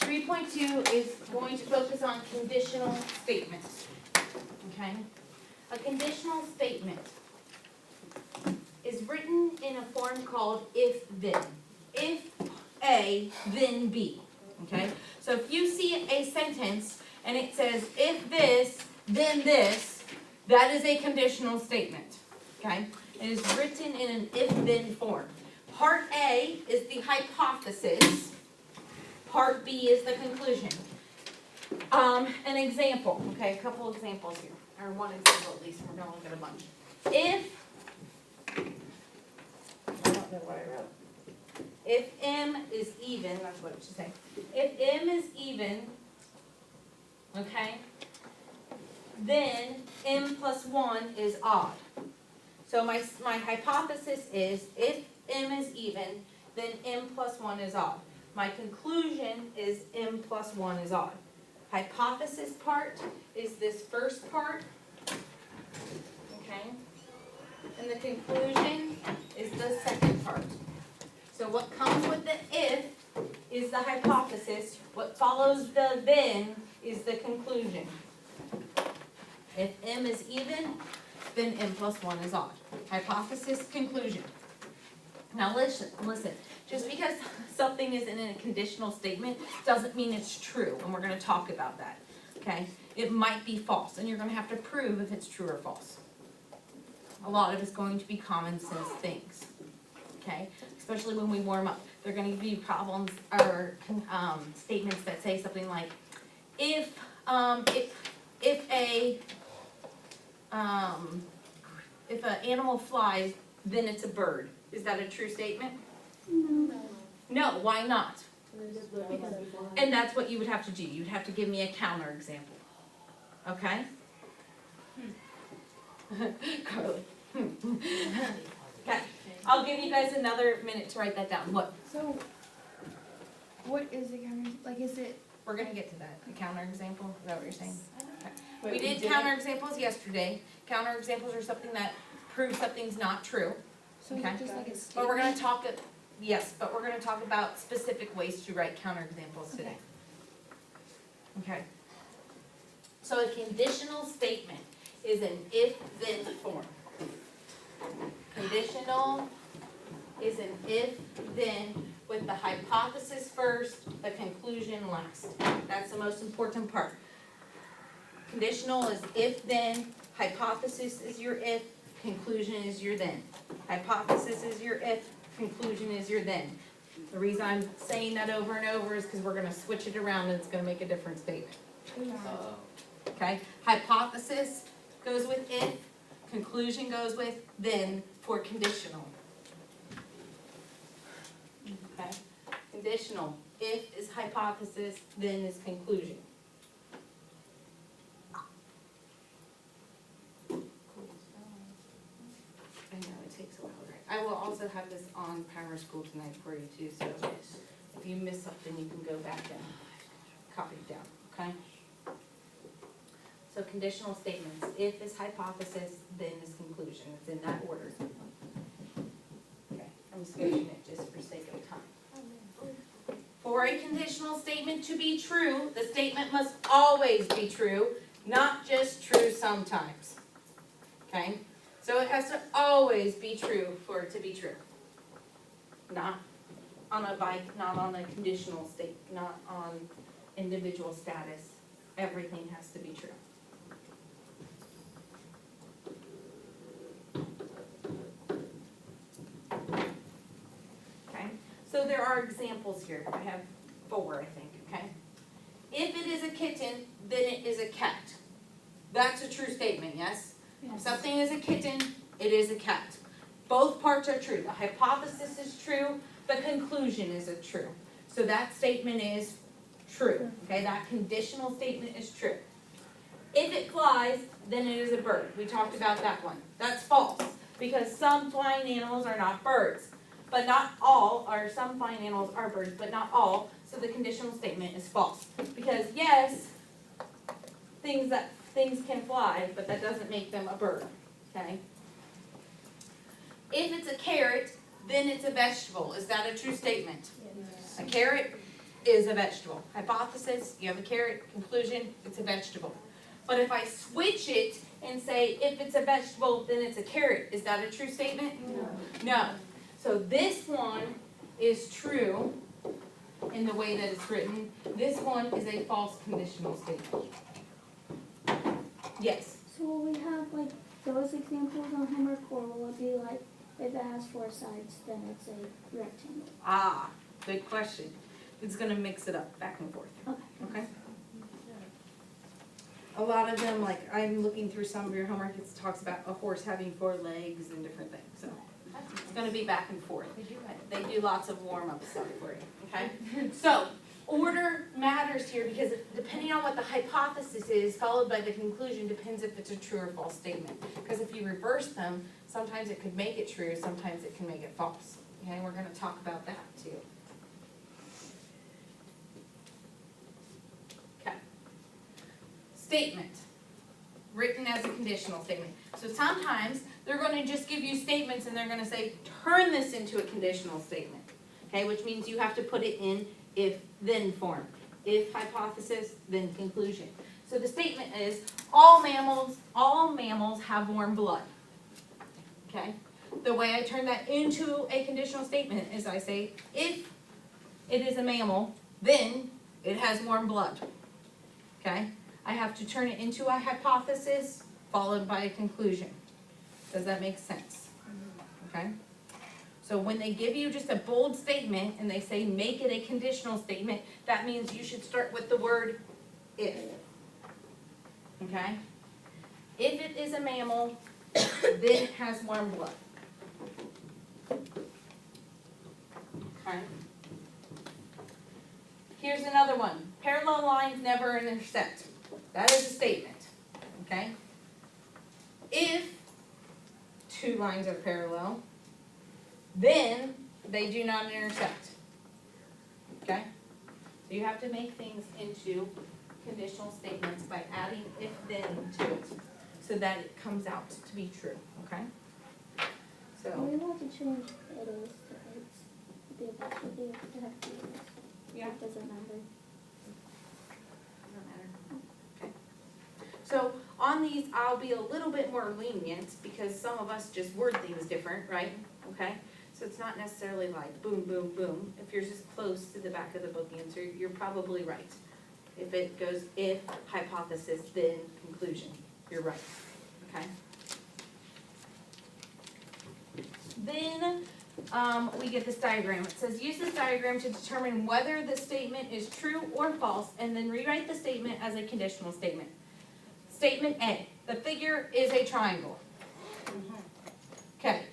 3.2 is going to focus on conditional statements. Okay? A conditional statement is written in a form called if-then. If A, then B. Okay? So if you see a sentence and it says if this, then this, that is a conditional statement. Okay? It is written in an if-then form. Part A is the hypothesis. Part B is the conclusion. An example, okay, a couple examples here, or one example at least, we're gonna look at a bunch. If, I don't know what I wrote. If M is even, that's what it should say. If M is even, okay, then M plus 1 is odd. So my hypothesis is if M is even, then M plus 1 is odd. My conclusion is M plus 1 is odd. Hypothesis part is this first part, okay? And the conclusion is the second part. So what comes with the if is the hypothesis. What follows the then is the conclusion. If M is even, then M plus 1 is odd. Hypothesis, conclusion. Now listen. Just because something is in a conditional statement doesn't mean it's true, and we're going to talk about that, okay? It might be false, and you're going to have to prove if it's true or false. A lot of it's going to be common sense things, okay? Especially when we warm up. They're going to give you problems or statements that say something like, if an animal flies, then it's a bird. Is that a true statement? No, why not? And that's what you would have to do. You'd have to give me a counter example. Okay? Carly. Okay. I'll give you guys another minute to write that down. What? So, what is the counter? Like, is it? We're going to get to that. A counter example? Is that what you're saying? Okay. Wait, We did counter examples yesterday. Counter examples are something that prove something's not true. So Okay. just like a statement? But we're going to talk, yes, but we're going to talk about specific ways to write counter examples today. Okay. So a conditional statement is an if-then form. Conditional is an if-then with the hypothesis first, the conclusion last. That's the most important part. Conditional is if-then, hypothesis is your if, conclusion is your then. Hypothesis is your if, conclusion is your then. The reason I'm saying that over and over is because we're going to switch it around and it's going to make a different statement. Okay? Hypothesis goes with if, conclusion goes with then for conditional. Okay? Conditional. If is hypothesis, then is conclusion. I know, it takes a while, right? I will also have this on Power School tonight for you too, so if you miss something, you can go back and copy it down, okay? So conditional statements, if is hypothesis, then is conclusion, it's in that order. Okay, I'm switching it just for sake of time. For a conditional statement to be true, the statement must always be true, not just true sometimes, okay? So it has to always be true for it to be true. Not on a bike, not on a conditional state, not on individual status. Everything has to be true. Okay, so there are examples here. I have 4, I think, okay? If it is a kitten, then it is a cat. That's a true statement, yes? If something is a kitten, it is a cat. Both parts are true. The hypothesis is true, the conclusion is true. So that statement is true. Okay, that conditional statement is true. If it flies, then it is a bird. We talked about that one. That's false, because some flying animals are not birds. But not all, or some flying animals are birds, but not all. So the conditional statement is false. Because yes, things can fly, but that doesn't make them a bird, okay? If it's a carrot, then it's a vegetable. Is that a true statement? A carrot is a vegetable. Hypothesis, you have a carrot, conclusion, it's a vegetable. But if I switch it and say, if it's a vegetable, then it's a carrot, is that a true statement? No. So this one is true in the way that it's written. This one is a false conditional statement. Yes? So will we have like those examples on homework, or will it be like if it has 4 sides, then it's a rectangle? Ah, good question. It's gonna mix it up back and forth. Okay. Okay? A lot of them, like, I'm looking through some of your homework, it talks about a horse having 4 legs and different things, so. It's gonna be back and forth. They do lots of warm-up stuff for you, okay? So, order matters here because depending on what the hypothesis is, followed by the conclusion, depends if it's a true or false statement. Because if you reverse them, sometimes it could make it true, sometimes it can make it false. Okay, we're gonna talk about that too. Okay. Statement, written as a conditional statement. So sometimes they're gonna just give you statements and they're gonna say, turn this into a conditional statement. Okay, which means you have to put it in if-then form. If hypothesis, then conclusion. So the statement is, all mammals have warm blood. Okay? The way I turn that into a conditional statement is I say, if it is a mammal, then it has warm blood. Okay? I have to turn it into a hypothesis followed by a conclusion. Does that make sense? Okay? So when they give you just a bold statement and they say make it a conditional statement, that means you should start with the word if. Okay? If it is a mammal, then it has warm blood. Okay? Here's another one. Parallel lines never intersect. That is a statement. Okay? If 2 lines are parallel, then they do not intersect. Okay? So you have to make things into conditional statements by adding if-then to it so that it comes out to be true. Okay? Are So, we allowed to change it is to it's? The apostrophe, it have to be this. yeah. It doesn't matter. Doesn't matter. Okay. So on these, I'll be a little bit more lenient because some of us just word things different, right? Okay? So it's not necessarily like boom, boom, boom. If you're just close to the back of the book answer, you're probably right. If it goes if, hypothesis, then conclusion, you're right. Okay? Then we get this diagram. It says use this diagram to determine whether the statement is true or false and then rewrite the statement as a conditional statement. Statement A, the figure is a triangle. Okay.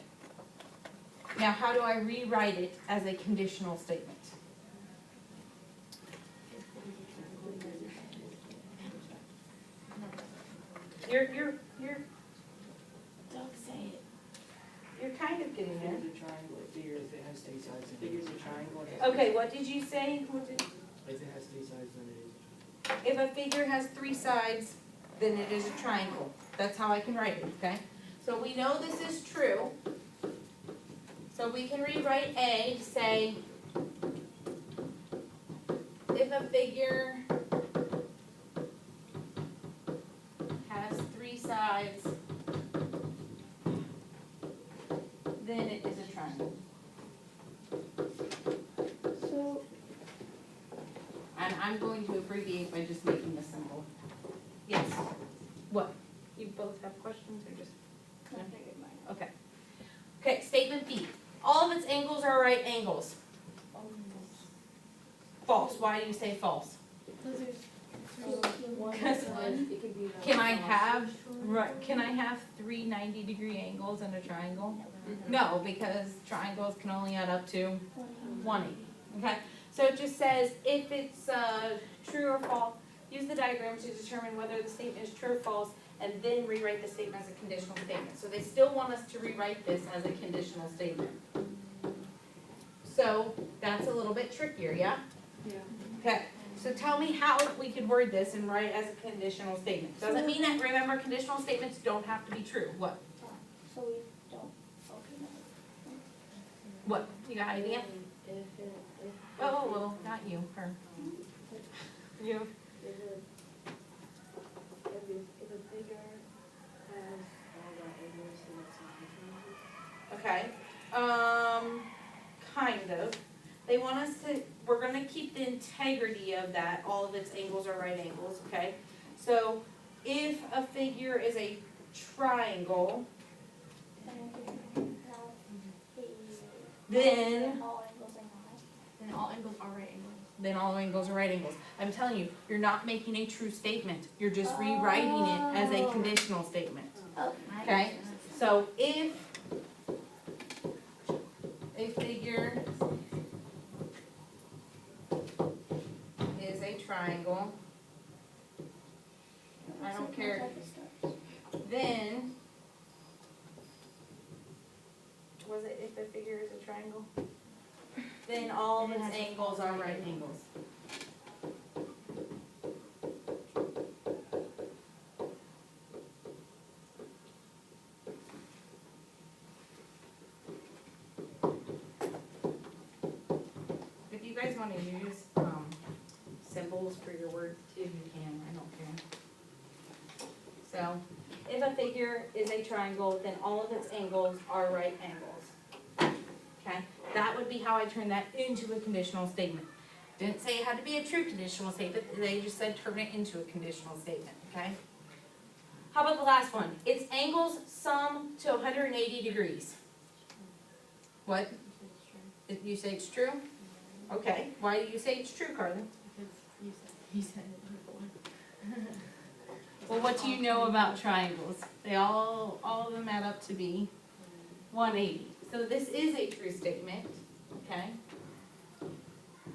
Now how do I rewrite it as a conditional statement? You're don't say it. You're kind of getting there. Figures a triangle, it figures it has 3 sides. Figures a triangle. Okay, what did you say? If it has 3 sides, then it is a triangle. If a figure has 3 sides, then it is a triangle. That's how I can write it, okay? So we know this is true. So we can rewrite A to say, if a figure has 3 sides, then it is a triangle. So, And I'm going to abbreviate by just making this symbol. Yes. What? You both have questions or just? I figured mine out. Okay. Okay, statement B. All of its angles are right angles. False. Why do you say false? Can I have, can I have 3 90-degree angles in a triangle? No, because triangles can only add up to 180. Okay? So it just says if it's true or false, use the diagram to determine whether the statement is true or false, and then rewrite the statement as a conditional statement. So they still want us to rewrite this as a conditional statement. So that's a little bit trickier, yeah? Yeah. Okay, so tell me how we could word this and write it as a conditional statement. Doesn't mean that, remember, conditional statements don't have to be true. What? So we don't, okay, no. What? You got an idea? If Oh, well, not you, her. You. If a figure has all the angles, then it's not a triangle. Okay, kind of. They want us to, we're gonna keep the integrity of that, all of its angles are right angles, okay? So if a figure is a triangle, then All angles are not. Then all angles are right angles. then all angles are right angles. I'm telling you, you're not making a true statement, you're just rewriting it as a conditional statement. Oh, Okay. So if a figure is a triangle, I don't care, then, was it if a figure is a triangle? Then all of its angles are right angles. If you guys wanna use, symbols for your words too, you can, I don't care. So, if a figure is a triangle, then all of its angles are right angles. Okay, that would be how I turn that into a conditional statement. Didn't say it had to be a true conditional statement, they just said turn it into a conditional statement, okay? How about the last one? Its angles sum to 180 degrees. What? You say it's true? Okay, why do you say it's true, Carlin? Because you said it before. Well, what do you know about triangles? They all of them add up to be 180. So this is a true statement, okay?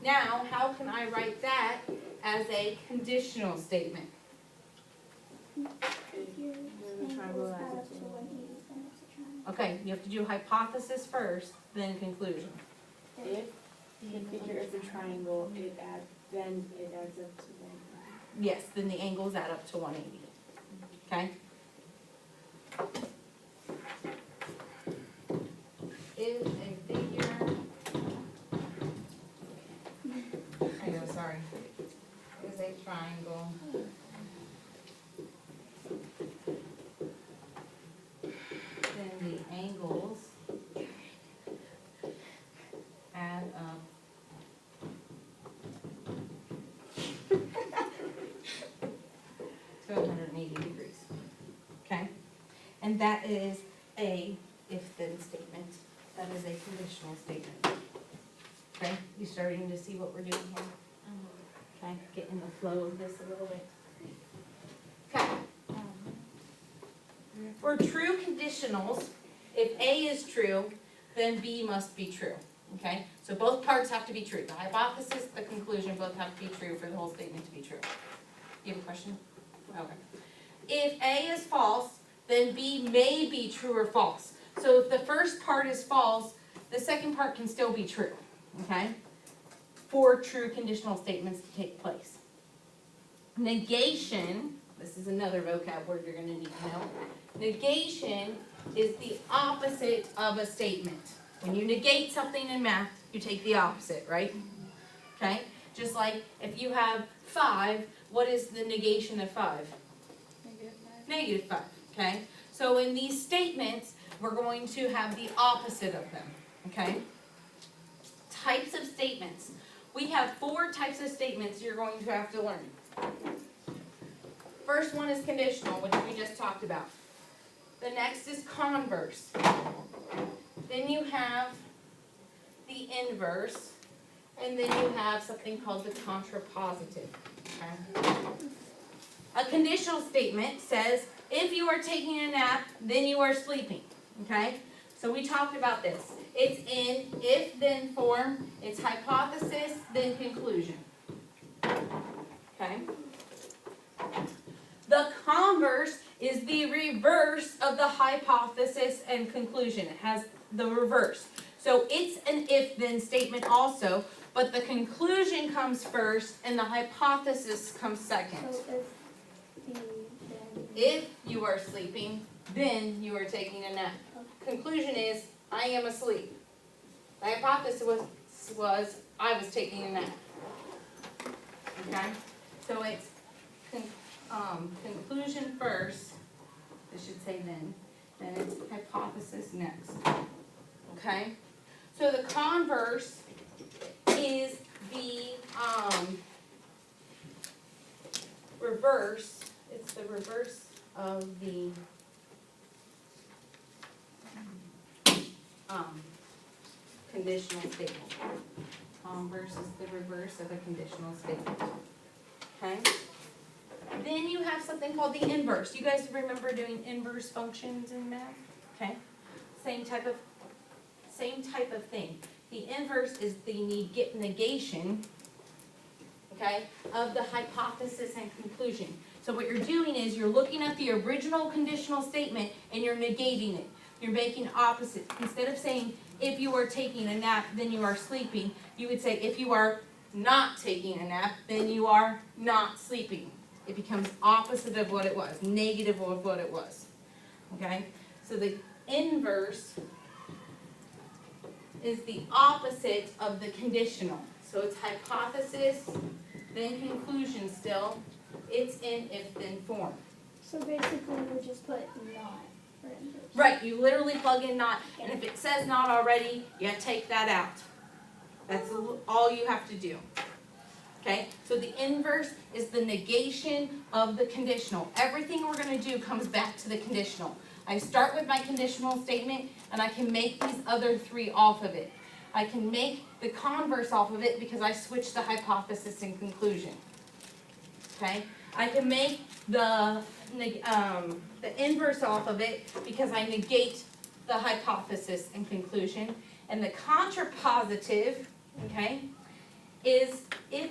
Now, how can I write that as a conditional statement? Figures, Then the triangle angles adds add up up to to 180, then it's a triangle. Okay, you have to do hypothesis first, then conclusion. If the figure is a triangle, it adds up to 1. Yes, then the angles add up to 180, okay? If a figure, I know, sorry, is a triangle, then the angles add up to 180 degrees, okay? And that is a if-then statement, that is a conditional statement. Okay, you starting to see what we're doing here? Okay, get in the flow of this a little bit. Okay. For true conditionals, if A is true, then B must be true, okay? So both parts have to be true. The hypothesis, the conclusion both have to be true for the whole statement to be true. You have a question? Okay. If A is false, then B may be true or false. So if the first part is false, the second part can still be true, okay? For true conditional statements to take place. Negation, this is another vocab word you're gonna need to know. Negation is the opposite of a statement. When you negate something in math, you take the opposite, right? Okay? Just like if you have 5, what is the negation of 5? Negative 5. -5, okay? So in these statements, we're going to have the opposite of them, okay? Types of statements. We have 4 types of statements you're going to have to learn. First one is conditional, which we just talked about. The next is converse. Then you have the inverse, and then you have something called the contrapositive, okay? A conditional statement says, if you are taking a nap, then you are sleeping, okay? So we talked about this. It's in if-then form, it's hypothesis, then conclusion. Okay? The converse is the reverse of the hypothesis and conclusion. It has the reverse. So it's an if-then statement also, but the conclusion comes first and the hypothesis comes second. So if the, then. If you are sleeping, then you are taking a nap. Conclusion is, I am asleep. The hypothesis was I was taking a nap. Okay, so it's conclusion first, it should say then it's hypothesis next. Okay, so the converse is the reverse, it's the reverse of the conditional statement. Converse is the reverse of a conditional statement. Okay? Then you have something called the inverse. You guys remember doing inverse functions in math? Okay? Same type of thing. The inverse is the negation, okay, of the hypothesis and conclusion. So what you're doing is you're looking at the original conditional statement and you're negating it. You're making opposite. Instead of saying, if you are taking a nap, then you are sleeping, you would say, if you are not taking a nap, then you are not sleeping. It becomes opposite of what it was, negative of what it was. Okay? So the inverse is the opposite of the conditional. So it's hypothesis, then conclusion still. It's in if-then form. So basically, we just put not for inverse. Right, you literally plug in not, and if it says not already, you take that out. That's all you have to do. Okay, so the inverse is the negation of the conditional. Everything we're going to do comes back to the conditional. I start with my conditional statement, and I can make these other three off of it. I can make the converse off of it because I switch the hypothesis and conclusion. Okay, I can make the inverse off of it because I negate the hypothesis and conclusion. And the contrapositive, okay, is if,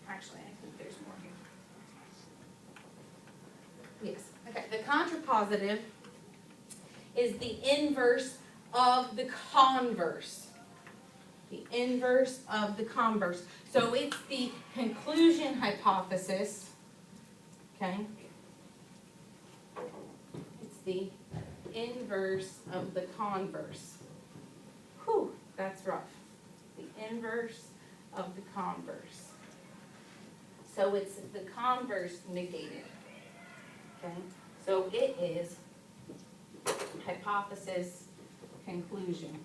actually I think there's more here. Yes, okay, the contrapositive is the inverse of the converse. The inverse of the converse. So it's the conclusion hypothesis, okay? It's the inverse of the converse. Whew, that's rough. The inverse of the converse. So it's the converse negated, okay? So it is hypothesis, conclusion.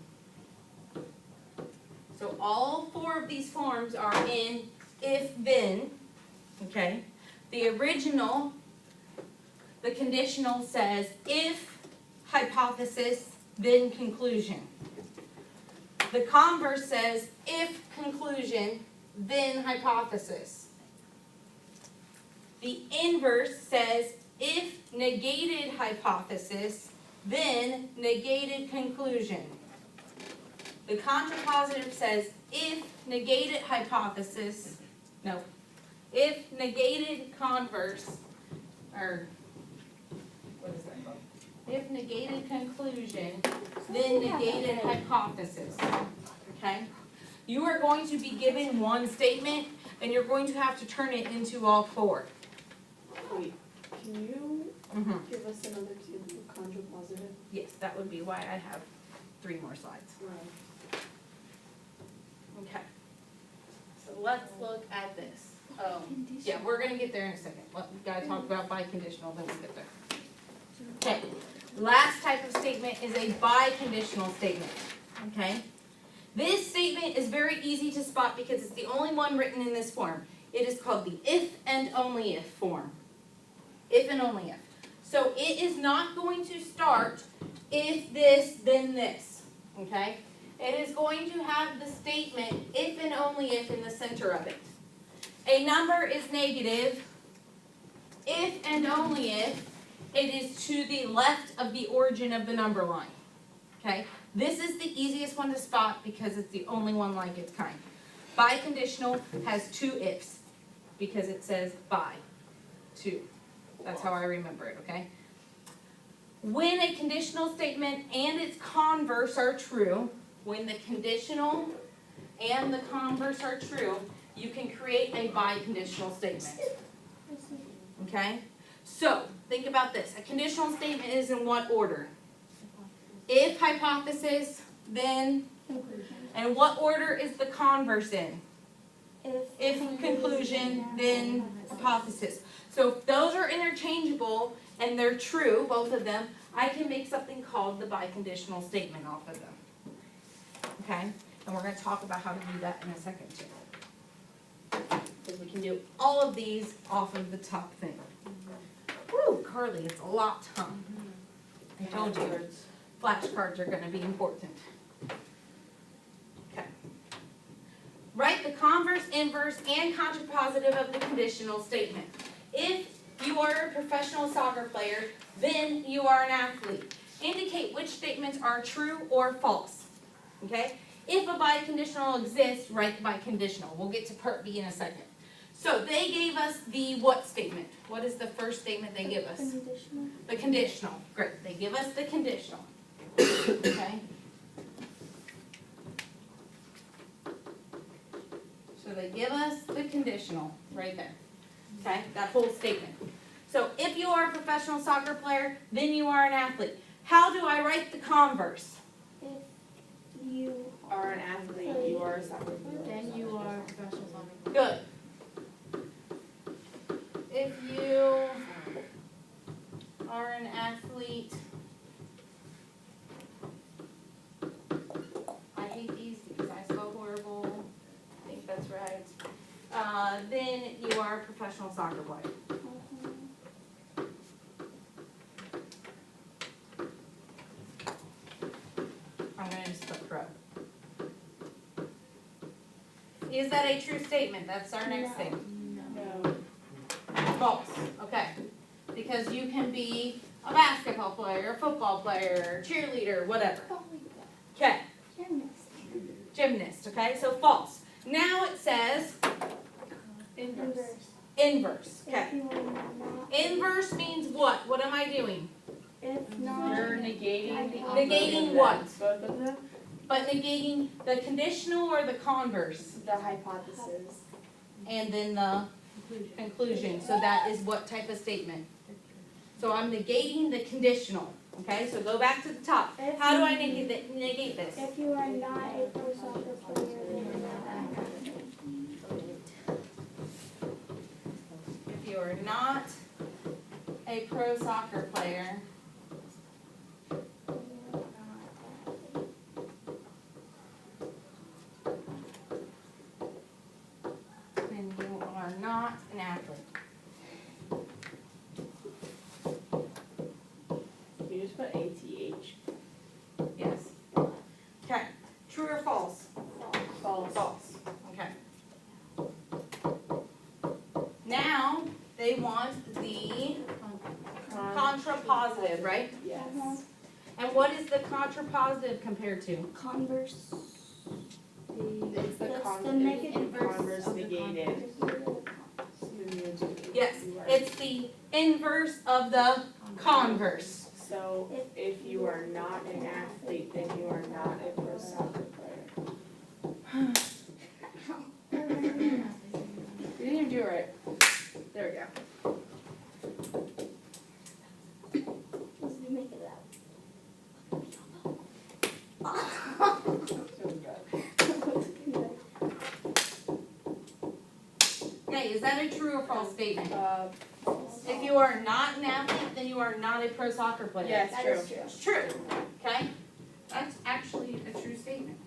So all four of these forms are in if-then, okay? The original, the conditional says if hypothesis, then conclusion. The converse says if conclusion, then hypothesis. The inverse says if negated hypothesis, then negated conclusion. The contrapositive says if negated hypothesis, no, if negated converse, or what is that called? If negated conclusion, then negated hypothesis. Okay? You are going to be given one statement, and you're going to have to turn it into all four. Wait, can you Mm-hmm. give us another example of contrapositive? Yes, that would be why I have 3 more slides. Right. Okay. So let's look at this. Oh, yeah, we're gonna get there in a second. We gotta talk about biconditional, then we'll get there. Okay, last type of statement is a biconditional statement, okay? This statement is very easy to spot because it's the only one written in this form. It is called the if and only if form. If and only if. So it is not going to start if this, then this, okay? It is going to have the statement if and only if in the center of it. A number is negative if and only if it is to the left of the origin of the number line. Okay? This is the easiest one to spot because it's the only one like its kind. Biconditional has 2 ifs because it says by 2. That's how I remember it, okay? When a conditional statement and its converse are true, when the conditional and the converse are true, you can create a biconditional statement. Okay? So, think about this. A conditional statement is in what order? If hypothesis, then And what order is the converse in? If conclusion, then hypothesis. So if those are interchangeable and they're true, both of them, I can make something called the biconditional statement off of them. Okay? And we're going to talk about how to do that in a second too. Because we can do all of these off of the top thing. Woo, Carly, it's a lot, huh? I told you, flashcards are going to be important. Okay. Write the converse, inverse, and contrapositive of the conditional statement. If you are a professional soccer player, then you are an athlete. Indicate which statements are true or false. Okay? If a biconditional exists, write the biconditional. We'll get to part B in a second. So they gave us the what statement? What is the first statement they give us? Conditional. The conditional. Great. They give us the conditional. Okay? So they give us the conditional right there. Okay? That whole statement. So if you are a professional soccer player, then you are an athlete. How do I write the converse? If you Are an athlete, you are a soccer player. Then you are a professional soccer. Good. If you are an athlete, I hate these because I spell horrible. I think that's right. Then you are a professional soccer player. I'm going to just put pro. Is that a true statement? That's our next thing. No. False, okay. Because you can be a basketball player, a football player, cheerleader, whatever. Okay, gymnast, okay? So false. Now it says Inverse. inverse, okay. If you are not, Inverse means what? What am I doing? if not, You're negating. Negating what? Both of them? But negating the conditional or the converse? The hypothesis. And then the conclusion. So that is what type of statement? So I'm negating the conditional, okay? So go back to the top. How do I negate this? if you are not a pro soccer player, then you're not an athlete. If you are not a pro soccer player, then you are not an athlete. You just put ATH. Yes. Okay. True or false? False. False. Okay. Now they want the contrapositive, right? Yes. And what is the contrapositive compared to? Converse. It's the That's con, the it's negative converse of the negated. Yes, it's the inverse of the converse. So if you are not an athlete, then you are not a pro soccer player. You didn't do it right. There we go. Let's make it So we got- Okay, is that a true or false statement? out. If you are not an athlete, then you are not a pro soccer player. Yes, That true. is true. It's true, okay? That's actually a true statement.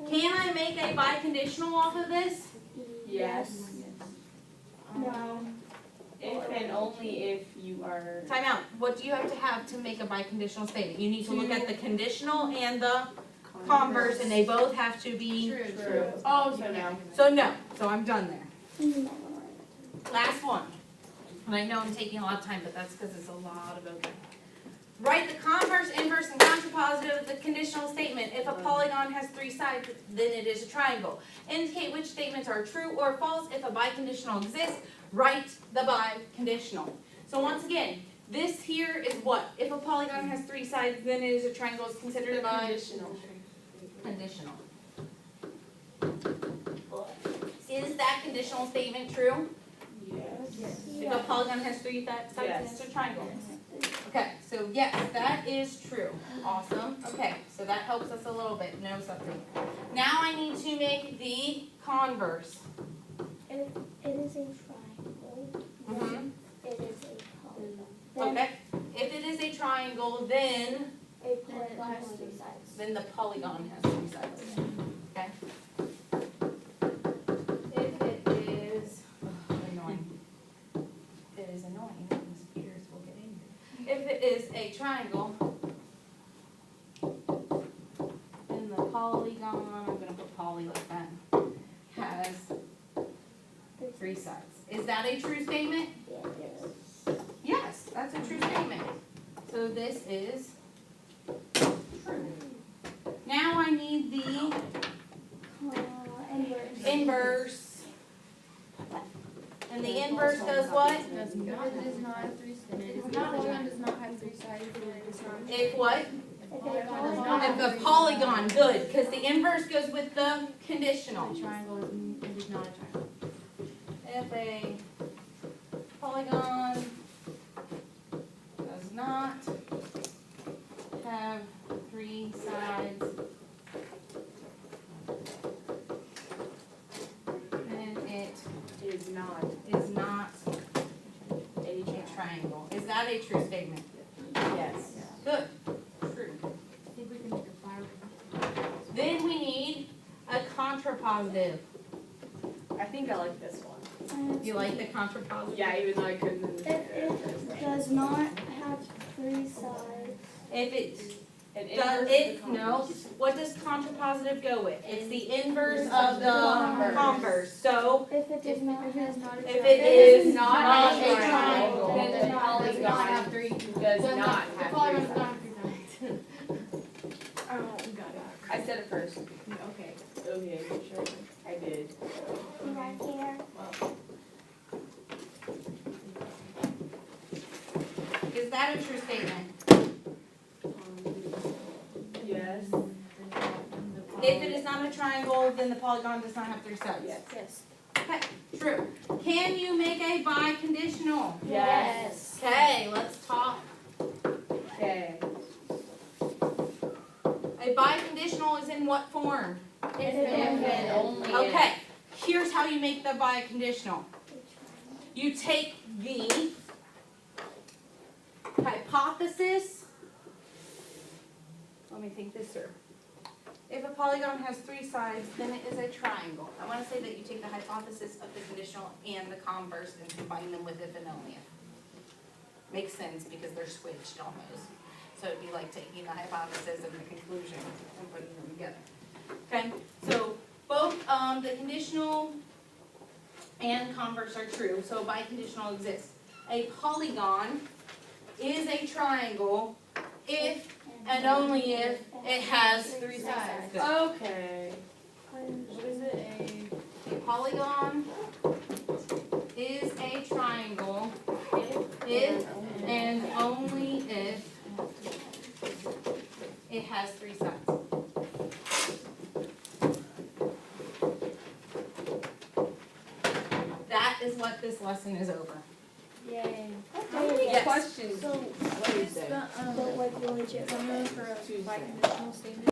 Can I make a biconditional off of this? Yes. No. If and only if you are. Time out. What do you have to have to make a biconditional statement? You need to look at the conditional and the converse, and they both have to be True. Oh, so no. So no, so I'm done there. You might wanna write Last one. And I know I'm taking a lot of time, but that's because it's a lot of vocab. Write the converse, inverse, and contrapositive of the conditional statement. If a polygon has 3 sides, then it is a triangle. Indicate which statements are true or false. If a biconditional exists, write the biconditional. So once again, this here is what? If a polygon has 3 sides, then it is a triangle. It's considered a biconditional. Conditional. Is that conditional statement true? Yes. If a polygon has 3 sides, Yes. it's a triangle. it. Okay, so yes, that is true. Awesome. Okay, so that helps us a little bit, know something. Now I need to make the converse. If it is a triangle, then it is a polygon. Then Okay, if it is a triangle, then a polygon has three sides. the polygon has three sides. Okay? If it is annoying. If it is annoying, Ms. Peters will get angry. If it is a triangle, then the polygon, I'm gonna put poly like that, has three sides. Is that a true statement? Yes. Yes, that's a true statement. So this is true. Now I need the Inverse. inverse. And the inverse does what? Does not, it does not have three sides. If a polygon does not have three sides, then it's not. If what? If a Polygon does polygon not If the polygon, good, because the inverse goes with the conditional. A triangle is not a triangle. If a polygon does not have three sides, then it Is not. is not a triangle. Is that a true statement? Yes. Good, true. I think we can make a fire. Then we need a contrapositive. I think I like this one. You like the contrapositive? Yeah, even though I couldn't If understand it does not have three sides, If it it. does, if, no, what does contrapositive go with? It's the inverse of the converse. So, if it does not If it is have, not a if triangle. it is not a triangle, triangle, then Does not, does not have three. Does Does not The have polygon three does not have three sides. Oh, got it. I said it first. Okay. Okay, sure. I did. right here, is that a true statement? Yes. If it is not a triangle, then the polygon does not have three sides. Yes. yes. Okay, true. Can you make a biconditional? Yes. Okay, let's talk. Okay. A biconditional is in what form? If and only Okay, here's how you make the biconditional. You take the hypothesis. Let me think this through. If a polygon has three sides, then it is a triangle. I want to say that you take the hypothesis of the conditional and the converse and combine them with if and only if. Makes sense because they're switched almost. So it'd be like taking the hypothesis and the conclusion and putting them together. Okay, so both the conditional and converse are true, so biconditional exists. A polygon is a triangle if and only if it has three sides. Good. Okay. What is it, A polygon is a triangle if and only if it has three sides. That is what this lesson is over. Yay. How many Yes. questions? So, What is the, that? But like legit. formula for a biconditional statement?